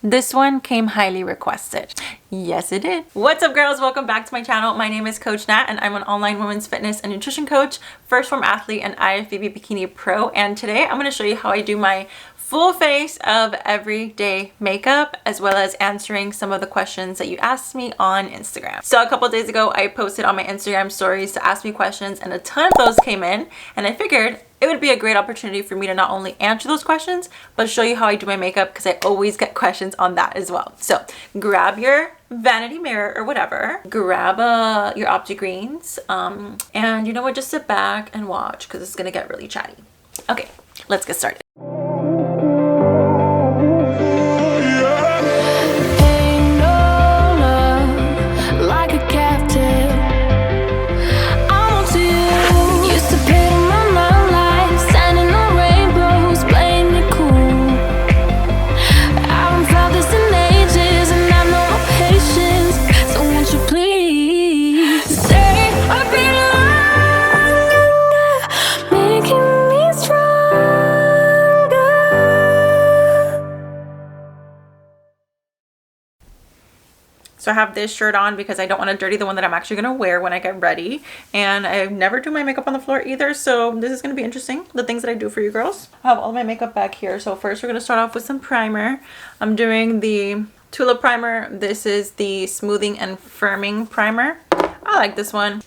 This one came highly requested. Yes, it did. What's up, girls? Welcome back to my channel. My name is Coach Nat, and I'm an online women's fitness and nutrition coach, first form athlete, and IFBB Bikini Pro. And today I'm going to show you how I do my full face of everyday makeup, as well as answering some of the questions that you asked me on Instagram. So a couple of days ago, I posted on my Instagram stories to ask me questions, and a ton of those came in, and I figured it would be a great opportunity for me to not only answer those questions, but show you how I do my makeup, because I always get questions on that as well. So grab your vanity mirror or whatever, grab your Opti-Greens, and you know what, just sit back and watch, because it's gonna get really chatty. Okay, let's get started. So I have this shirt on because I don't want to dirty the one that I'm actually going to wear when I get ready. And I never do my makeup on the floor either, so this is going to be interesting, the things that I do for you girls. I have all my makeup back here. So first we're going to start off with some primer. I'm doing the Tulip primer. This is the smoothing and firming primer. I like this one.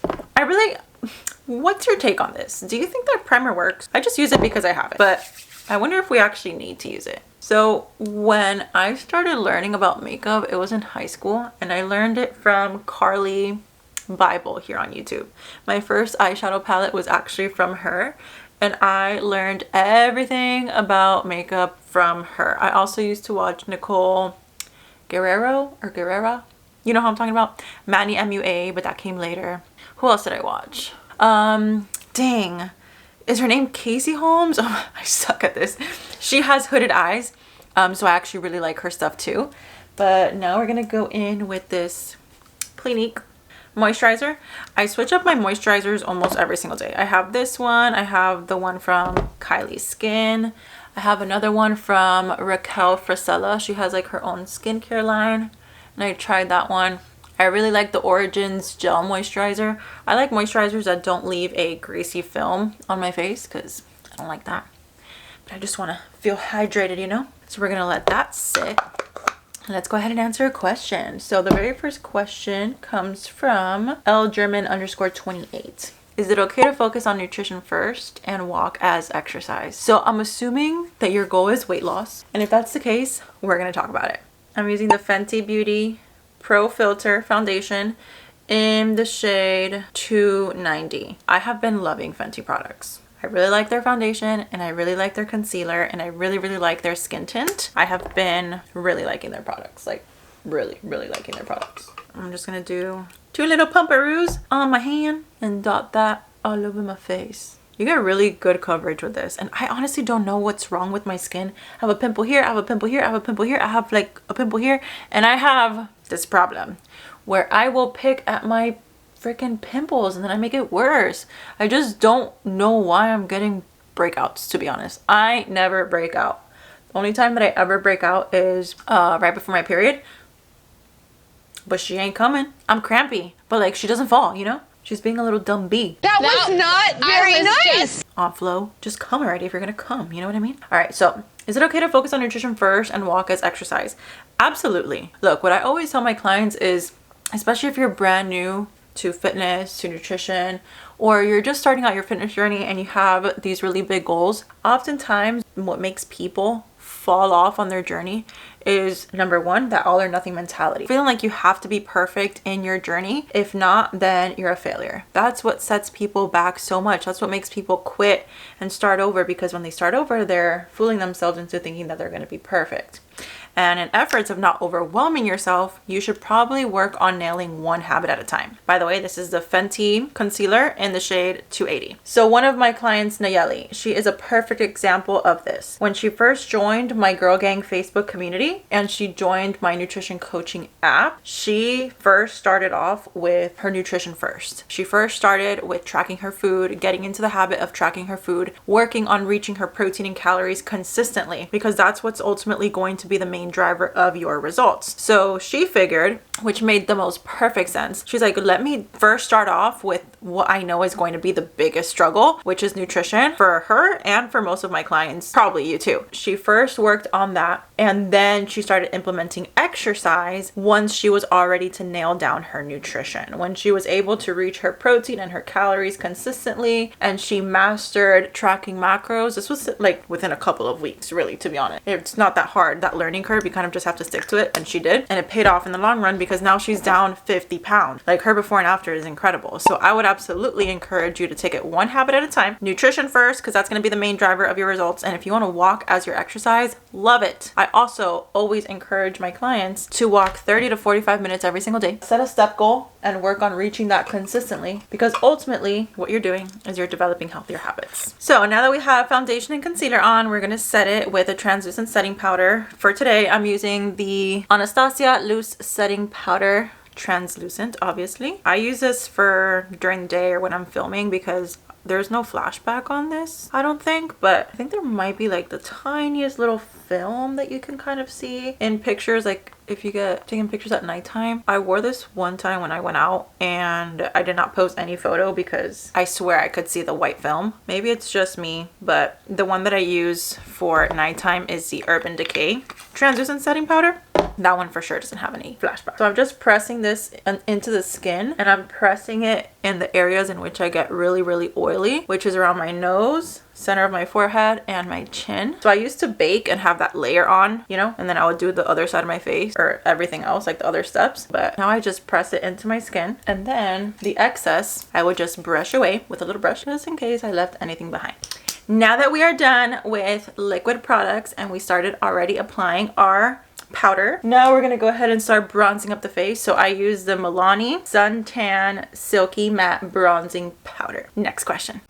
What's your take on this? Do you think that primer works? I just use it because I have it, but I wonder if we actually need to use it. So when I started learning about makeup, it was in high school, and I learned it from Carly Bible here on YouTube. My first eyeshadow palette was actually from her, and I learned everything about makeup from her. I also used to watch Nicole Guerrero or Guerrera. You know how I'm talking about? Manny MUA, but that came later. Who else did I watch? Dang. Is her name Casey Holmes? Oh, I suck at this. She has hooded eyes, so I actually really like her stuff too. But now we're gonna go in with this Clinique moisturizer. I switch up my moisturizers almost every single day. I have this one. I have the one from Kylie Skin. I have another one from Raquel Frisella. She has like her own skincare line, and I tried that one. I really like the Origins Gel Moisturizer. I like moisturizers that don't leave a greasy film on my face because I don't like that. But I just want to feel hydrated, you know? So we're going to let that sit. And let's go ahead and answer a question. So the very first question comes from lgerman_28. Is it okay to focus on nutrition first and walk as exercise? So I'm assuming that your goal is weight loss. And if that's the case, we're going to talk about it. I'm using the Fenty Beauty Pro Filter foundation in the shade 290. I have been loving Fenty products. I really like their foundation, and I really like their concealer, and I really like their skin tint. I have been really liking their products, like really liking their products. I'm just gonna do 2 little pumperoos on my hand and dot that all over my face. You get really good coverage with this, and I honestly don't know what's wrong with my skin. I have a pimple here, I have a pimple here, I have a pimple here, I have like a pimple here, and I have this problem where I will pick at my freaking pimples and then I make it worse. I just don't know why I'm getting breakouts, to be honest. I never break out. The only time that I ever break out is right before my period, but she ain't coming. I'm crampy, but like she doesn't fall, you know? She's being a little dumb bee. That was not very nice. On flow, just come already if you're gonna come, you know what I mean? All right, so is it okay to focus on nutrition first and walk as exercise? Absolutely. Look, what I always tell my clients is, especially if you're brand new to fitness, to nutrition, or you're just starting out your fitness journey and you have these really big goals, oftentimes what makes people fall off on their journey is, number one, that all or nothing mentality. Feeling like you have to be perfect in your journey. If not, then you're a failure. That's what sets people back so much. That's what makes people quit and start over, because when they start over, they're fooling themselves into thinking that they're going to be perfect. And in efforts of not overwhelming yourself, you should probably work on nailing one habit at a time. By the way, this is the Fenty concealer in the shade 280. So one of my clients, Nayeli, she is a perfect example of this. When she first joined my Girl Gang Facebook community and she joined my nutrition coaching app, she first started off with her nutrition first. She first started with tracking her food, getting into the habit of tracking her food, working on reaching her protein and calories consistently, because that's what's ultimately going to be the main main driver of your results. So she figured, which made the most perfect sense. She's like, let me first start off with what I know is going to be the biggest struggle, which is nutrition for her and for most of my clients, probably you too. She first worked on that, and then she started implementing exercise once she was all ready to nail down her nutrition. When she was able to reach her protein and her calories consistently, and she mastered tracking macros. This was like within a couple of weeks, really, to be honest. It's not that hard, that learning curve. You kind of just have to stick to it, and she did. And it paid off in the long run because now she's down 50 pounds. Like, her before and after is incredible. So I would absolutely encourage you to take it one habit at a time. Nutrition first, because that's going to be the main driver of your results. And if you want to walk as your exercise, love it. I also always encourage my clients to walk 30 to 45 minutes every single day. Set a step goal and work on reaching that consistently, because ultimately what you're doing is you're developing healthier habits. So now that we have foundation and concealer on, we're going to set it with a translucent setting powder. For today, I'm using the Anastasia Loose Setting Powder, translucent, obviously. I use this for during the day or when I'm filming because there's no flashback on this, I don't think, but I think there might be like the tiniest little film that you can kind of see in pictures, like if you get taking pictures at nighttime. I wore this one time when I went out and I did not post any photo because I swear I could see the white film. Maybe it's just me, but the one that I use for nighttime is the Urban Decay translucent setting powder. That one for sure doesn't have any flashback. So I'm just pressing this into the skin, and I'm pressing it in the areas in which I get really, really oily, which is around my nose, center of my forehead, and my chin. So I used to bake and have that layer on, you know, and then I would do the other side of my face or everything else, like the other steps. But now I just press it into my skin, and then the excess I would just brush away with a little brush just in case I left anything behind. Now that we are done with liquid products and we started already applying our powder, now we're gonna go ahead and start bronzing up the face. So I use the Milani Suntan Silky Matte Bronzing Powder. Next question.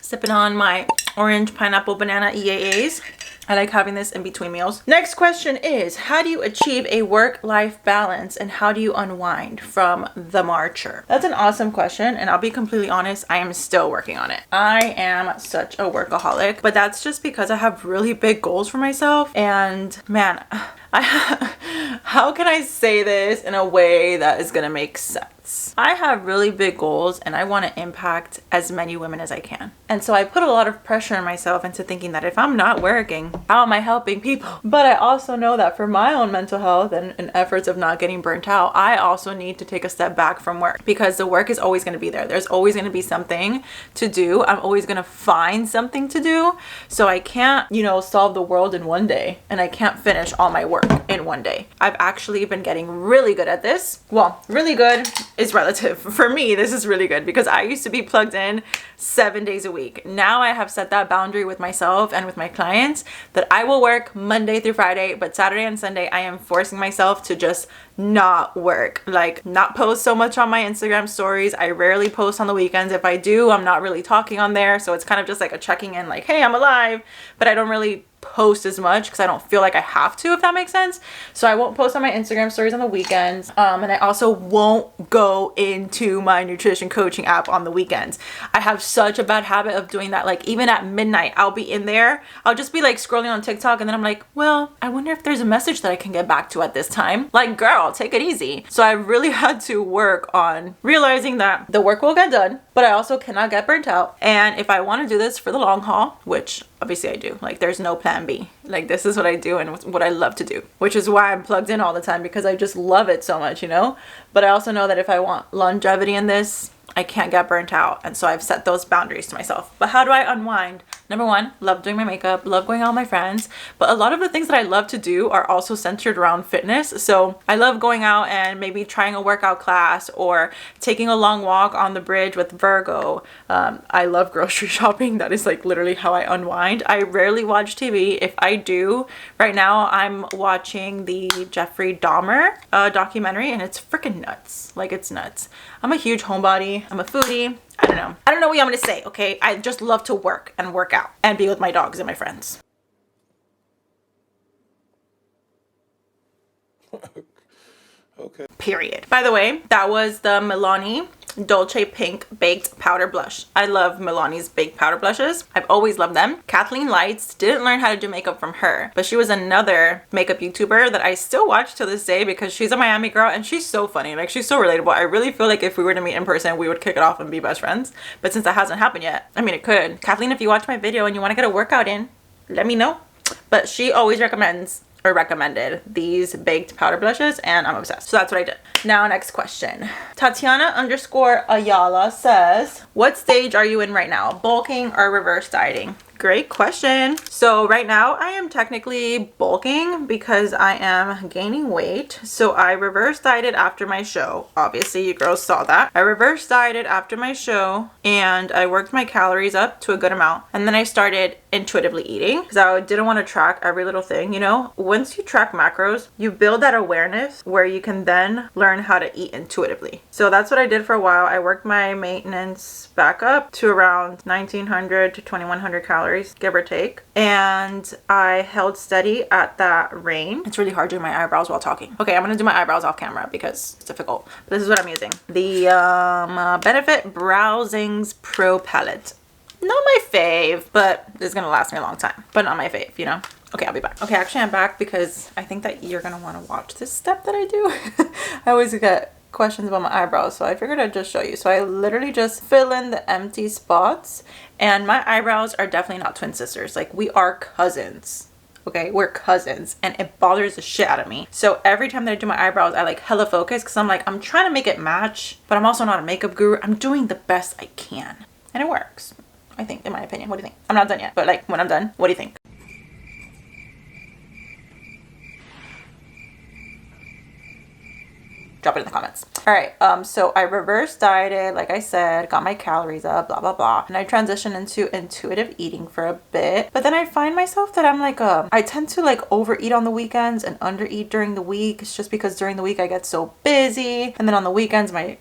Sipping on my orange pineapple banana EAAs. I like having this in between meals. Next question is, how do you achieve a work-life balance and how do you unwind? From The Marcher. That's an awesome question, and I'll be completely honest, I am still working on it. I am such a workaholic, but that's just because I have really big goals for myself, and man, how can I say this in a way that is gonna make sense? I have really big goals and I want to impact as many women as I can. And so I put a lot of pressure on myself into thinking that if I'm not working, how am I helping people? But I also know that for my own mental health and efforts of not getting burnt out, I also need to take a step back from work, because the work is always going to be there. There's always going to be something to do. I'm always going to find something to do. So I can't, you know, solve the world in one day, and I can't finish all my work in one day. I've actually been getting really good at this. Well, really good is relative. For me, this is really good because I used to be plugged in 7 days a week. Now I have set that boundary with myself and with my clients that I will work Monday through Friday, but Saturday and Sunday I am forcing myself to just not work, like not post so much on my Instagram stories. I rarely post on the weekends. If I do, I'm not really talking on there, so it's kind of just like a checking in, like, hey, I'm alive, but I don't really post as much because I don't feel like I have to, if that makes sense. So I won't post on my Instagram stories on the weekends, and I also won't go into my nutrition coaching app on the weekends. I have such a bad habit of doing that. Like, even at midnight I'll be in there, I'll just be like scrolling on TikTok, and then I'm like, well, I wonder if there's a message that I can get back to at this time. Like, girl, take it easy. So I really had to work on realizing that the work will get done, but I also cannot get burnt out. And if I want to do this for the long haul, which obviously I do, like, there's no plan B. Like, this is what I do and what I love to do, which is why I'm plugged in all the time, because I just love it so much, you know. But I also know that if I want longevity in this, I can't get burnt out, and so I've set those boundaries to myself. But how do I unwind? Number one, love doing my makeup, love going out with my friends, but a lot of the things that I love to do are also centered around fitness. So I love going out and maybe trying a workout class or taking a long walk on the bridge with Virgo. I love grocery shopping. That is like literally how I unwind. I rarely watch TV. If I do, right now I'm watching the Jeffrey Dahmer documentary, and it's freaking nuts. Like, it's nuts. I'm a huge homebody. I'm a foodie. I don't know what you want me to say, okay? I just love to work and work out and be with my dogs and my friends. Okay. Period. By the way, that was the Milani Dolce Pink Baked Powder Blush. I love Milani's baked powder blushes. I've always loved them. Kathleen Lights, didn't learn how to do makeup from her, but she was another makeup YouTuber that I still watch to this day because she's a Miami girl and she's so funny. Like, she's so relatable. I really feel like if we were to meet in person, we would kick it off and be best friends. But since that hasn't happened yet, I mean, it could. Kathleen, if you watch my video and you want to get a workout in, let me know. But she always recommended these baked powder blushes and I'm obsessed. So that's what I did. Now, next question. Tatiana_Ayala says, what stage are you in right now? Bulking or reverse dieting? Great question. So right now I am technically bulking because I am gaining weight. So I reverse dieted after my show. Obviously, you girls saw that. I reverse dieted after my show and I worked my calories up to a good amount. And then I started intuitively eating because I didn't want to track every little thing. You know, once you track macros, you build that awareness where you can then learn how to eat intuitively. So that's what I did for a while. I worked my maintenance back up to around 1900 to 2100 calories, give or take. And I held steady at that range. It's really hard doing my eyebrows while talking. Okay, I'm gonna do my eyebrows off camera because it's difficult. But this is what I'm using. The Benefit Browsings Pro Palette. Not my fave, but this is gonna last me a long time. But not my fave, you know? Okay, I'll be back. Okay, actually I'm back because I think that you're gonna wanna watch this step that I do. I always get questions about my eyebrows, so I figured I'd just show you. So I literally just fill in the empty spots, and my eyebrows are definitely not twin sisters. Like, we are cousins. Okay, we're cousins and it bothers the shit out of me. So every time that I do my eyebrows, I like hella focus because I'm like, I'm trying to make it match, but I'm also not a makeup guru. I'm doing the best I can and it works, I think, in my opinion. What do you think? I'm not done yet, but like when I'm done, what do you think? Drop it in the comments. All right, so I reverse dieted, like I said, got my calories up, blah, blah, blah. And I transitioned into intuitive eating for a bit. But then I find myself that I'm like, I tend to like overeat on the weekends and undereat during the week. It's just because during the week I get so busy. And then on the weekends, my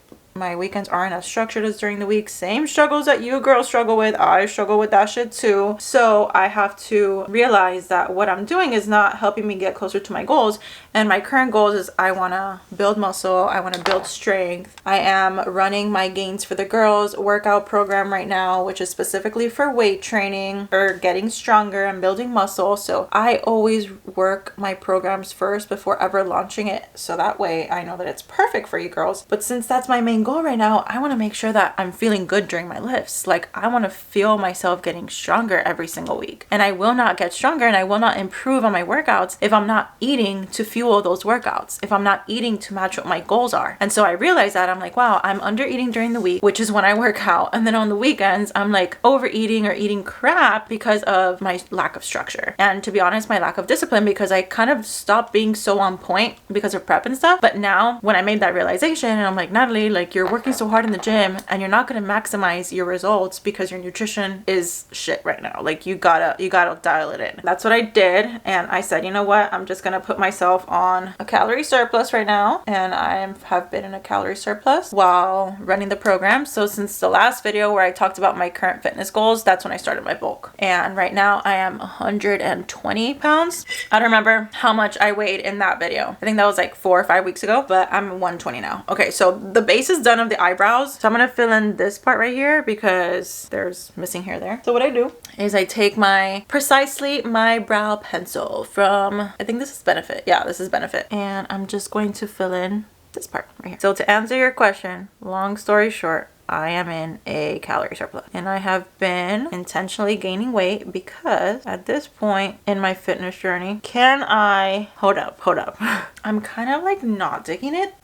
weekends aren't as structured as during the week. Same struggles that you girls struggle with. I struggle with that shit too. So I have to realize that what I'm doing is not helping me get closer to my goals. And my current goals is I want to build muscle. I want to build strength. I am running my Gains for the Girls workout program right now, which is specifically for weight training or getting stronger and building muscle. So I always work my programs first before ever launching it. So that way I know that it's perfect for you girls. But since that's my main goal right now, I want to make sure that I'm feeling good during my lifts. Like, I want to feel myself getting stronger every single week. And I will not get stronger and I will not improve on my workouts if I'm not eating to fuel those workouts, if I'm not eating to match what my goals are. And so I realized that I'm like, wow, I'm under eating during the week, which is when I work out. And then on the weekends, I'm like overeating or eating crap because of my lack of structure. And to be honest, my lack of discipline, because I kind of stopped being so on point because of prep and stuff. But now when I made that realization and I'm like, Natalie, like, you're working so hard in the gym and you're not going to maximize your results because your nutrition is shit right now. Like, you gotta dial it in. That's what I did. And I said, you know what? I'm just going to put myself on a calorie surplus right now. And I have been in a calorie surplus while running the program. So since the last video where I talked about my current fitness goals, that's when I started my bulk. And right now I am 120 pounds. I don't remember how much I weighed in that video. I think that was like 4 or 5 weeks ago, but I'm 120 now. Okay, so the base is done of the eyebrows. So I'm gonna fill in this part right here because there's missing hair there. So what I do is I take my Precisely My Brow Pencil from, I think this is Benefit. Yeah, this is Benefit. And I'm just going to fill in this part right here. So to answer your question, long story short, I am in a calorie surplus and I have been intentionally gaining weight because at this point in my fitness journey, hold up. I'm kind of like not digging it.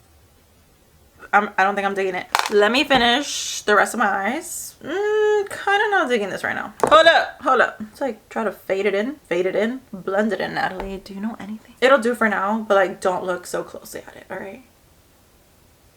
I don't think I'm digging it. Let me finish the rest of my eyes. Kind of not digging this right now. Hold up. It's like, try to fade it in, blend it in, Natalie. Do you know anything? It'll do for now, but like, don't look so closely at it, all right?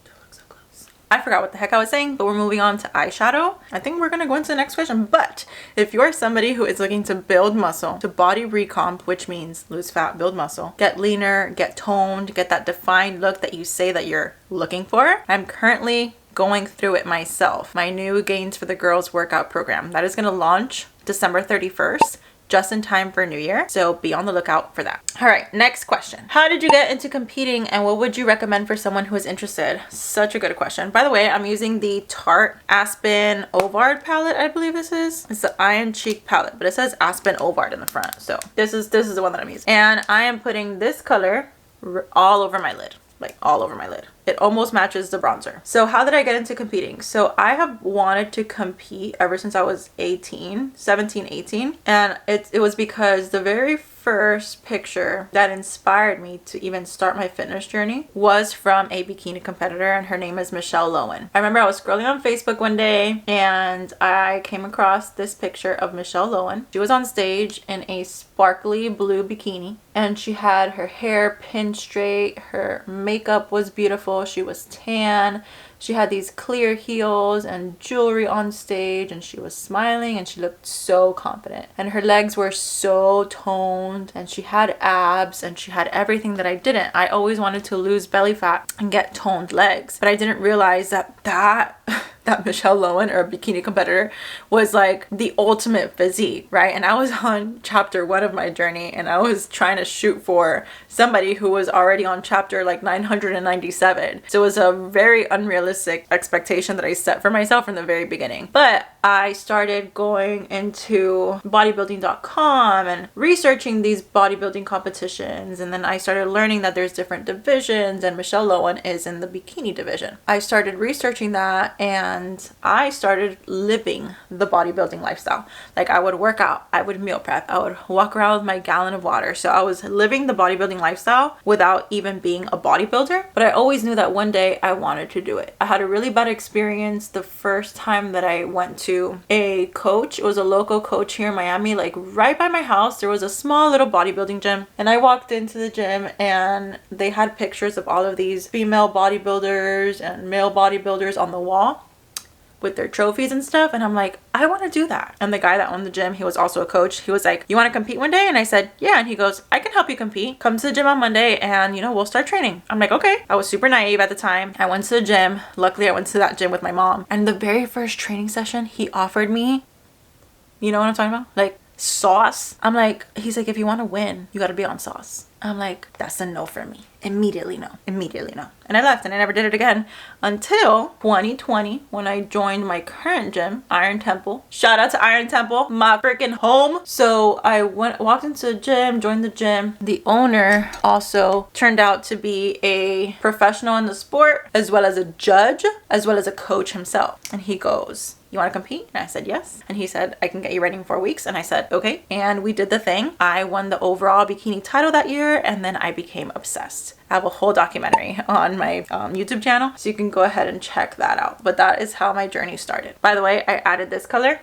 Don't look so close. I forgot what the heck I was saying, but we're moving on to eyeshadow. I think we're gonna go into the next question, but if you're somebody who is looking to build muscle, to body recomp, which means lose fat, build muscle, get leaner, get toned, get that defined look that you say that you're looking for, I'm currently going through it myself. My new Gains for the Girls workout program that is going to launch December 31st. just in time for New Year. So be on the lookout for that. All right, next question. How did you get into competing and what would you recommend for someone who is interested? Such a good question. By the way, I'm using the Tarte Aspen Ovard palette, I believe this is. It's the Iron Cheek palette, but it says Aspen Ovard in the front. So this is the one that I'm using. And I am putting this color all over my lid. Like all over my lid. It almost matches the bronzer. So how did I get into competing? So I have wanted to compete ever since I was 17, 18. And it was because the very first picture that inspired me to even start my fitness journey was from a bikini competitor, and her name is Michelle Lowen. I remember I was scrolling on Facebook one day and I came across this picture of Michelle Lowen. She was on stage in a sparkly blue bikini and she had her hair pinned straight. Her makeup was beautiful. She was tan. She had these clear heels and jewelry on stage, and she was smiling and she looked so confident. And her legs were so toned and she had abs and she had everything that I didn't. I always wanted to lose belly fat and get toned legs, but I didn't realize that Michelle Lowen, or a bikini competitor, was like the ultimate physique, right? And I was on chapter 1 of my journey and I was trying to shoot for somebody who was already on chapter like 997. So it was a very unrealistic expectation that I set for myself from the very beginning. But I started going into bodybuilding.com and researching these bodybuilding competitions, and then I started learning that there's different divisions, and Michelle Lowen is in the bikini division. I started researching that and I started living the bodybuilding lifestyle. Like I would work out, I would meal prep, I would walk around with my gallon of water. So I was living the bodybuilding lifestyle without even being a bodybuilder, but I always knew that one day I wanted to do it. I had a really bad experience the first time that I went to a coach. It was a local coach here in Miami, like right by my house. There was a small little bodybuilding gym, and I walked into the gym and they had pictures of all of these female bodybuilders and male bodybuilders on the wall with their trophies and stuff, and I'm like, I want to do that. And the guy that owned the gym, he was also a coach, he was like, you want to compete one day? And I said, yeah. And he goes, I can help you compete. Come to the gym on Monday and we'll start training. I'm like, okay. I was super naive at the time. I went to the gym. Luckily I went to that gym with my mom, and the very first training session he offered me, you know what I'm talking about, like sauce. I'm like, he's like, if you want to win, you got to be on sauce. I'm like, that's a no for me. Immediately no. And I left and I never did it again until 2020 when I joined my current gym, Iron Temple. Shout out to Iron Temple, my freaking home. So I walked into the gym, joined the gym. The owner also turned out to be a professional in the sport, as well as a judge, as well as a coach himself. And he goes, you want to compete? And I said, yes. And he said, I can get you ready in 4 weeks. And I said, okay. And we did the thing. I won the overall bikini title that year, and then I became obsessed. I have a whole documentary on my YouTube channel, so you can go ahead and check that out. But that is how my journey started. By the way, I added this color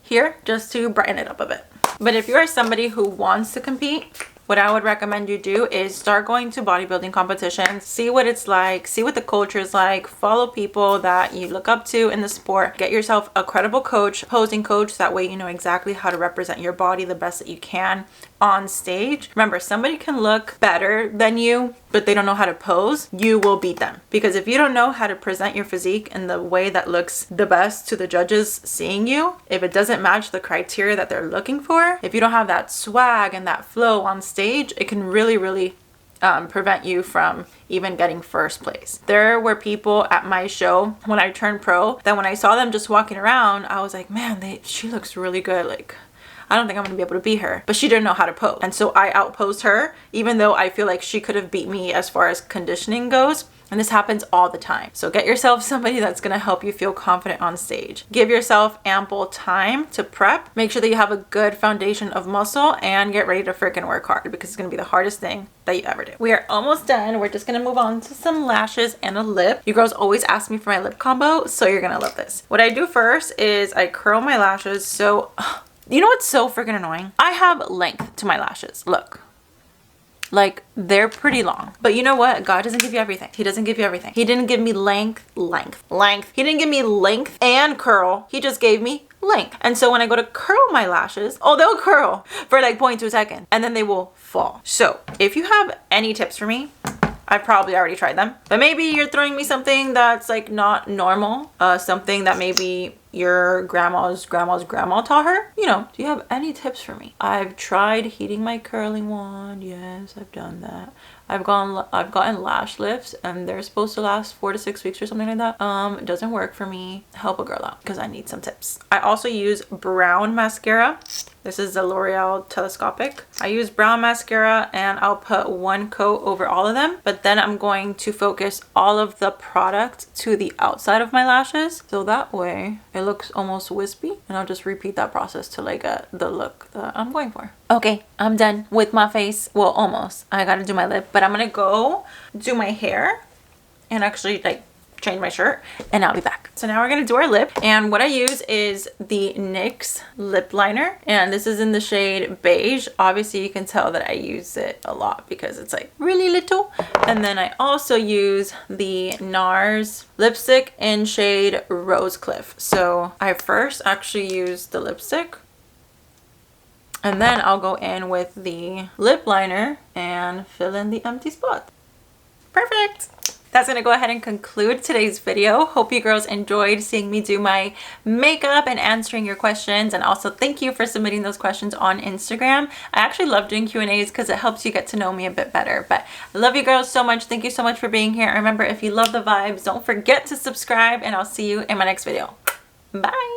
here just to brighten it up a bit. But if you are somebody who wants to compete, what I would recommend you do is start going to bodybuilding competitions, see what it's like, see what the culture is like, follow people that you look up to in the sport, get yourself a credible coach, posing coach, that way you know exactly how to represent your body the best that you can on stage. Remember, somebody can look better than you, but they don't know how to pose. You will beat them, because if you don't know how to present your physique in the way that looks the best to the judges seeing you, if it doesn't match the criteria that they're looking for, if you don't have that swag and that flow on stage, it can really prevent you from even getting first place. There were people at my show when I turned pro that when I saw them just walking around, I was like, man, she looks really good. Like, I don't think I'm gonna be able to beat her. But she didn't know how to pose. And so I outposed her, even though I feel like she could have beat me as far as conditioning goes. And this happens all the time. So get yourself somebody that's gonna help you feel confident on stage. Give yourself ample time to prep. Make sure that you have a good foundation of muscle, and get ready to freaking work hard, because it's gonna be the hardest thing that you ever do. We are almost done. We're just gonna move on to some lashes and a lip. You girls always ask me for my lip combo, so you're gonna love this. What I do first is I curl my lashes. So you know what's so freaking annoying? I have length to my lashes. Look. Like, they're pretty long. But you know what? God doesn't give you everything. He doesn't give you everything. He didn't give me length. He didn't give me length and curl. He just gave me length. And so when I go to curl my lashes, they'll curl for like 0.2 seconds and then they will fall. So if you have any tips for me, I've probably already tried them. But maybe you're throwing me something that's like not normal. Something that maybe your grandma's grandma taught her. You know, do you have any tips for me? I've tried heating my curling wand. Yes, I've done that. I've gotten lash lifts and they're supposed to last 4 to 6 weeks or something like that. It doesn't work for me. Help a girl out because I need some tips. I also use brown mascara. This is the L'Oreal Telescopic. I use brown mascara and I'll put one coat over all of them, but then I'm going to focus all of the product to the outside of my lashes. So that way it looks almost wispy, and I'll just repeat that process to like the look that I'm going for. Okay, I'm done with my face. Well, almost. I gotta do my lip, but I'm gonna go do my hair and actually like change my shirt, and I'll be back. So now we're gonna do our lip, and what I use is the NYX lip liner, and this is in the shade beige. Obviously you can tell that I use it a lot because it's like really little. And then I also use the NARS lipstick in shade Rose Cliff. So I first actually use the lipstick, and then I'll go in with the lip liner and fill in the empty spot. Perfect. That's gonna go ahead and conclude today's video. Hope you girls enjoyed seeing me do my makeup and answering your questions, and also thank you for submitting those questions on Instagram. I actually love doing Q&As because it helps you get to know me a bit better. But I love you girls so much. Thank you so much for being here. Remember, if you love the vibes, don't forget to subscribe, and I'll see you in my next video. Bye.